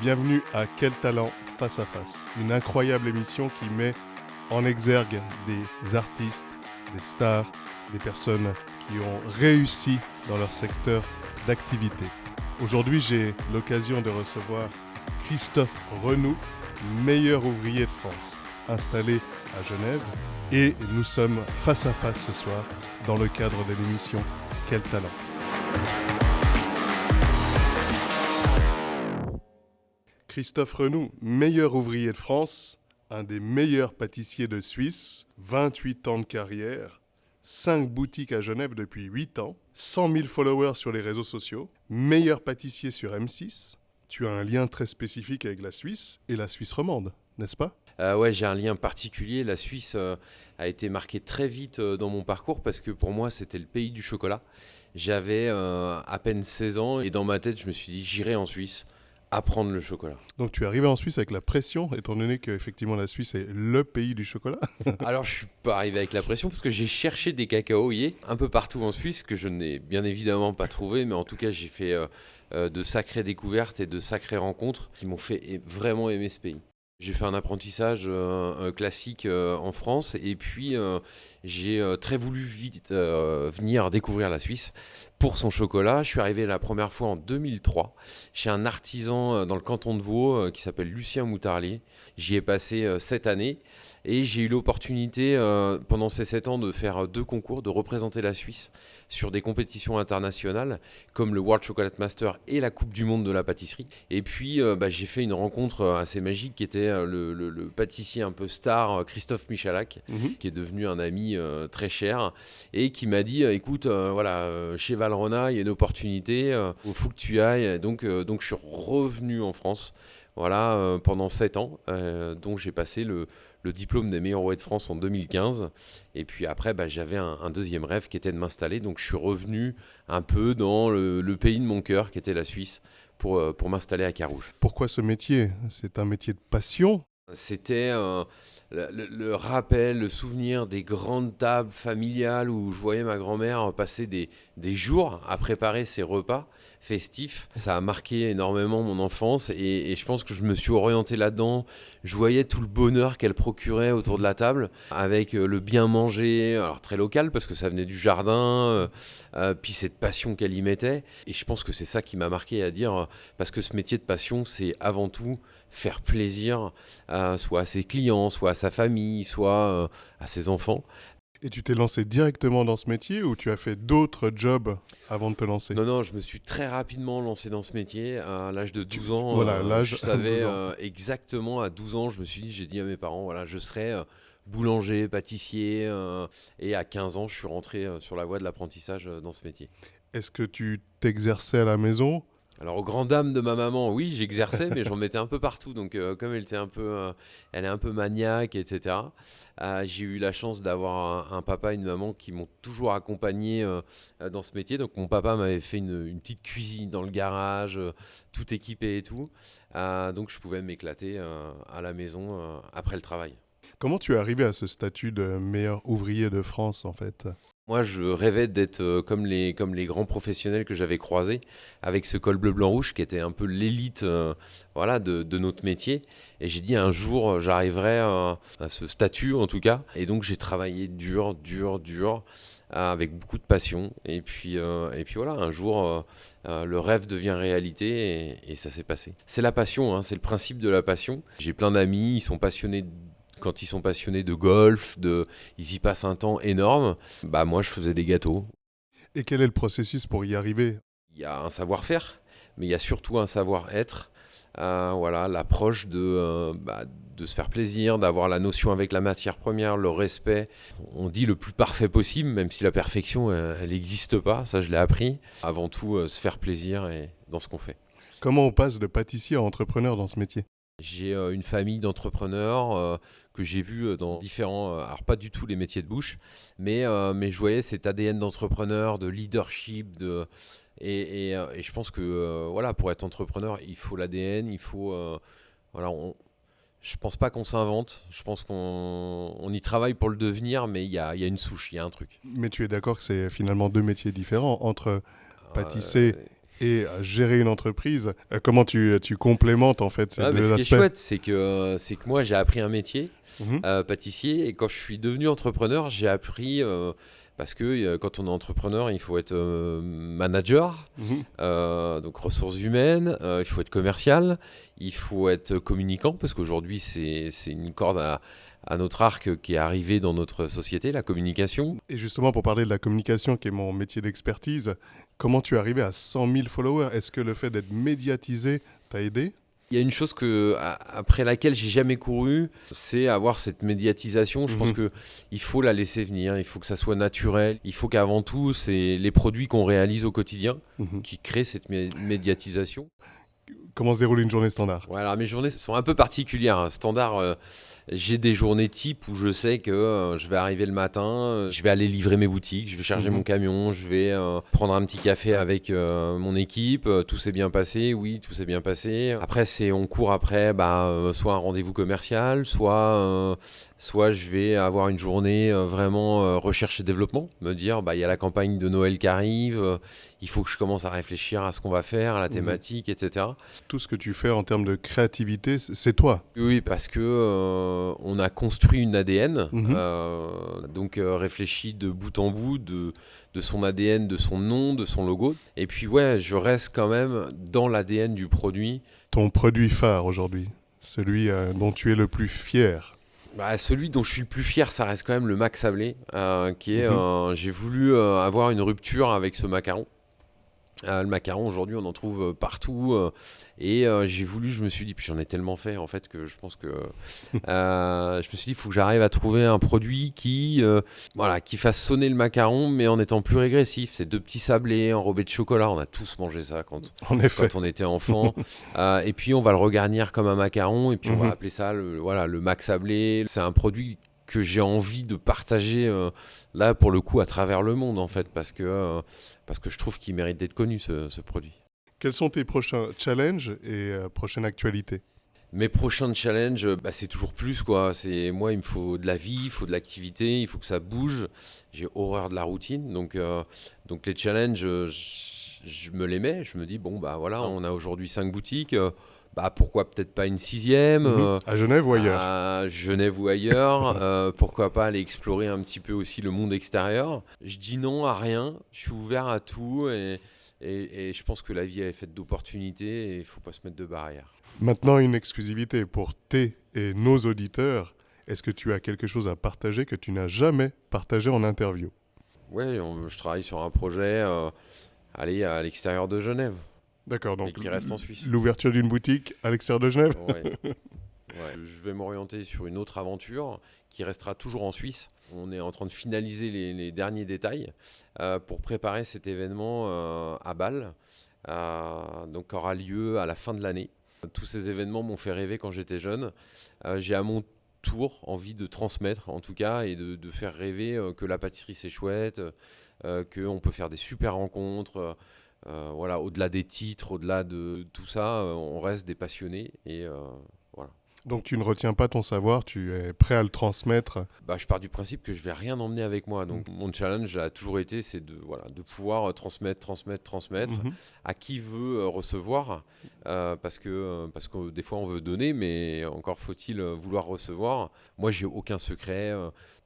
Bienvenue à Quel talent face à face, une incroyable émission qui met en exergue des artistes, des stars, des personnes qui ont réussi dans leur secteur d'activité. Aujourd'hui, j'ai l'occasion de recevoir Christophe Renoux, meilleur ouvrier de France, installé à Genève. Et nous sommes face à face ce soir dans le cadre de l'émission Quel talent. Christophe Renoux, meilleur ouvrier de France, un des meilleurs pâtissiers de Suisse, 28 ans de carrière, 5 boutiques à Genève depuis 8 ans, 100 000 followers sur les réseaux sociaux, meilleur pâtissier sur M6. Tu as un lien très spécifique avec la Suisse et la Suisse romande, n'est-ce pas ? Ouais, j'ai un lien particulier. La Suisse a été marquée très vite dans mon parcours parce que pour moi, c'était le pays du chocolat. J'avais à peine 16 ans et dans ma tête, je me suis dit, j'irai en Suisse apprendre le chocolat. Donc tu es arrivé en Suisse avec la pression, étant donné qu'effectivement la Suisse est le pays du chocolat. Alors je suis pas arrivé avec la pression parce que j'ai cherché des cacaoyers un peu partout en Suisse que je n'ai bien évidemment pas trouvé, mais en tout cas j'ai fait de sacrées découvertes et de sacrées rencontres qui m'ont fait vraiment aimer ce pays. J'ai fait un apprentissage classique en France et puis j'ai très voulu vite venir découvrir la Suisse pour son chocolat. Je suis arrivé la première fois en 2003 chez un artisan dans le canton de Vaud qui s'appelle Lucien Moutarlier. J'y ai passé 7 années et j'ai eu l'opportunité pendant ces 7 ans de faire 2 concours, de représenter la Suisse sur des compétitions internationales comme le World Chocolate Master et la Coupe du Monde de la pâtisserie. Et puis j'ai fait une rencontre assez magique qui était le pâtissier un peu star Christophe Michalak, qui est devenu un ami très cher et qui m'a dit écoute, chez Valrhona il y a une opportunité, il faut que tu y ailles. Donc je suis revenu en France pendant 7 ans, dont j'ai passé le diplôme des meilleurs ouvriers de France en 2015. Et puis après, j'avais un deuxième rêve qui était de m'installer. Donc je suis revenu un peu dans le pays de mon cœur, qui était la Suisse, pour m'installer à Carouge. Pourquoi ce métier ? C'est un métier de passion ? C'était le rappel, le souvenir des grandes tables familiales où je voyais ma grand-mère passer des jours à préparer ses repas festifs. Ça a marqué énormément mon enfance et je pense que je me suis orienté là-dedans. Je voyais tout le bonheur qu'elle procurait autour de la table avec le bien manger, alors très local parce que ça venait du jardin, puis cette passion qu'elle y mettait. Et je pense que c'est ça qui m'a marqué à dire, parce que ce métier de passion, c'est avant tout faire plaisir soit à ses clients, soit à sa famille, soit à ses enfants. Et tu t'es lancé directement dans ce métier ou tu as fait d'autres jobs avant de te lancer ? Non, je me suis très rapidement lancé dans ce métier à l'âge de 12 ans. L'âge je savais 12 ans. exactement à 12 ans, j'ai dit à mes parents, je serai boulanger, pâtissier. Et à 15 ans, je suis rentré sur la voie de l'apprentissage dans ce métier. Est-ce que tu t'exerçais à la maison ? Alors, aux grandes dames de ma maman, oui, j'exerçais, mais j'en mettais un peu partout. Donc, comme elle est un peu maniaque, etc., j'ai eu la chance d'avoir un papa et une maman qui m'ont toujours accompagné dans ce métier. Donc, mon papa m'avait fait une petite cuisine dans le garage, tout équipé et tout. Donc, je pouvais m'éclater à la maison après le travail. Comment tu es arrivé à ce statut de meilleur ouvrier de France, en fait ? Moi, je rêvais d'être comme les grands professionnels que j'avais croisés, avec ce col bleu, blanc, rouge, qui était un peu l'élite de notre métier. Et j'ai dit un jour, j'arriverai à ce statut, en tout cas. Et donc, j'ai travaillé dur, avec beaucoup de passion. Et puis un jour, le rêve devient réalité et ça s'est passé. C'est la passion, c'est le principe de la passion. J'ai plein d'amis, ils sont passionnés. Quand ils sont passionnés de golf, ils y passent un temps énorme. Moi, je faisais des gâteaux. Et quel est le processus pour y arriver ? Il y a un savoir-faire, mais il y a surtout un savoir-être. L'approche de se faire plaisir, d'avoir la notion avec la matière première, le respect. On dit le plus parfait possible, même si la perfection, elle n'existe pas. Ça, je l'ai appris. Avant tout, se faire plaisir dans ce qu'on fait. Comment on passe de pâtissier à entrepreneur dans ce métier ? J'ai une famille d'entrepreneurs que j'ai vu dans différents, alors pas du tout les métiers de bouche, mais je voyais cet ADN d'entrepreneur, de leadership, et je pense que pour être entrepreneur, il faut l'ADN, il faut je pense pas qu'on s'invente, je pense qu'on y travaille pour le devenir, mais il y a une souche, il y a un truc. Mais tu es d'accord que c'est finalement 2 métiers différents entre pâtisser et gérer une entreprise. Comment tu complémentes en fait ces mais deux ce qui aspects? est chouette, c'est que moi j'ai appris un métier, Mhm. pâtissier, et quand je suis devenu entrepreneur, j'ai appris parce que quand on est entrepreneur, il faut être manager, Mhm. donc ressources humaines, il faut être commercial, il faut être communicant, parce qu'aujourd'hui c'est une corde à notre arc qui est arrivée dans notre société, la communication. Et justement, pour parler de la communication, qui est mon métier d'expertise, comment tu es arrivé à 100 000 followers? Est-ce que le fait d'être médiatisé t'a aidé? Il y a une chose après laquelle j'ai jamais couru, c'est avoir cette médiatisation. Je pense Mhm. que il faut la laisser venir, il faut que ça soit naturel. Il faut qu'avant tout, c'est les produits qu'on réalise au quotidien Mhm. qui créent cette médiatisation. Comment se déroule une journée standard? Ouais, alors mes journées sont un peu particulières, hein. Standard, j'ai des journées type où je sais que je vais arriver le matin, je vais aller livrer mes boutiques, je vais charger Mhm. mon camion, je vais prendre un petit café avec mon équipe. Tout s'est bien passé, oui, tout s'est bien passé. Après, on court après, soit un rendez-vous commercial, soit je vais avoir une journée vraiment recherche et développement, me dire, il y a la campagne de Noël qui arrive, il faut que je commence à réfléchir à ce qu'on va faire, à la thématique, etc. Tout ce que tu fais en termes de créativité, c'est toi. Oui, parce que on a construit une ADN, Mhm. donc réfléchi de bout en bout de son ADN, de son nom, de son logo. Et puis ouais, je reste quand même dans l'ADN du produit. Ton produit phare aujourd'hui, celui dont tu es le plus fier. Celui dont je suis le plus fier, ça reste quand même le Mac sablé, qui est. Mhm. J'ai voulu avoir une rupture avec ce macaron. Le macaron, aujourd'hui, on en trouve partout. Et je me suis dit, puis j'en ai tellement fait, en fait, que je pense que. Je me suis dit, il faut que j'arrive à trouver un produit qui fasse sonner le macaron, mais en étant plus régressif. C'est 2 petits sablés enrobés de chocolat. On a tous mangé ça En effet. quand on était enfant. Et puis, on va le regarnir comme un macaron, et puis on va Mhm. appeler ça le Mac sablé. C'est un produit que j'ai envie de partager, là, pour le coup, à travers le monde, en fait, parce que je trouve qu'il mérite d'être connu, ce produit. Quels sont tes prochains challenges et prochaines actualités? Mes prochains challenges, c'est toujours plus, quoi. Moi, il me faut de la vie, il faut de l'activité, il faut que ça bouge. J'ai horreur de la routine, donc les challenges, je me les mets. Je me dis, on a aujourd'hui 5 boutiques. Pourquoi peut-être pas une 6e Mhm. À Genève ou ailleurs? à Genève ou ailleurs. Pourquoi pas aller explorer un petit peu aussi le monde extérieur. Je dis non à rien, je suis ouvert à tout et je pense que la vie elle est faite d'opportunités et il ne faut pas se mettre de barrières. Maintenant, une exclusivité pour tes et nos auditeurs. Est-ce que tu as quelque chose à partager que tu n'as jamais partagé en interview? Ouais, je travaille sur un projet à l'extérieur de Genève. D'accord, Et donc qui reste en Suisse. l'ouverture d'une boutique à l'extérieur de Genève? Ouais. Ouais. Je vais m'orienter sur une autre aventure qui restera toujours en Suisse. On est en train de finaliser les derniers détails pour préparer cet événement à Bâle, donc qui aura lieu à la fin de l'année. Tous ces événements m'ont fait rêver quand j'étais jeune. J'ai à mon tour envie de transmettre, en tout cas, et de faire rêver que la pâtisserie c'est chouette, qu'on peut faire des super rencontres. Au-delà des titres, au-delà de tout ça, on reste des passionnés et voilà. Donc tu ne retiens pas ton savoir, tu es prêt à le transmettre. Je pars du principe que je vais rien emmener avec moi. Donc mon challenge a toujours été, c'est de pouvoir transmettre Mhm. à qui veut recevoir, parce que des fois on veut donner, mais encore faut-il vouloir recevoir. Moi, j'ai aucun secret.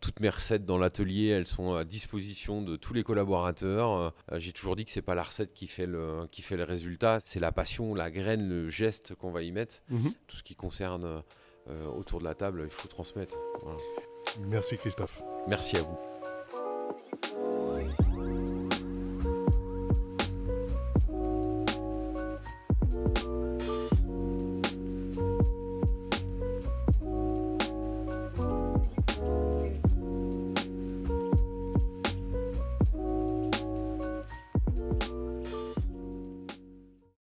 Toutes mes recettes dans l'atelier, elles sont à disposition de tous les collaborateurs. J'ai toujours dit que c'est pas la recette qui fait le résultat, c'est la passion, la graine, le geste qu'on va y mettre. Mhm. Tout ce qui concerne autour de la table, il faut transmettre. Voilà. Merci Christophe. Merci à vous.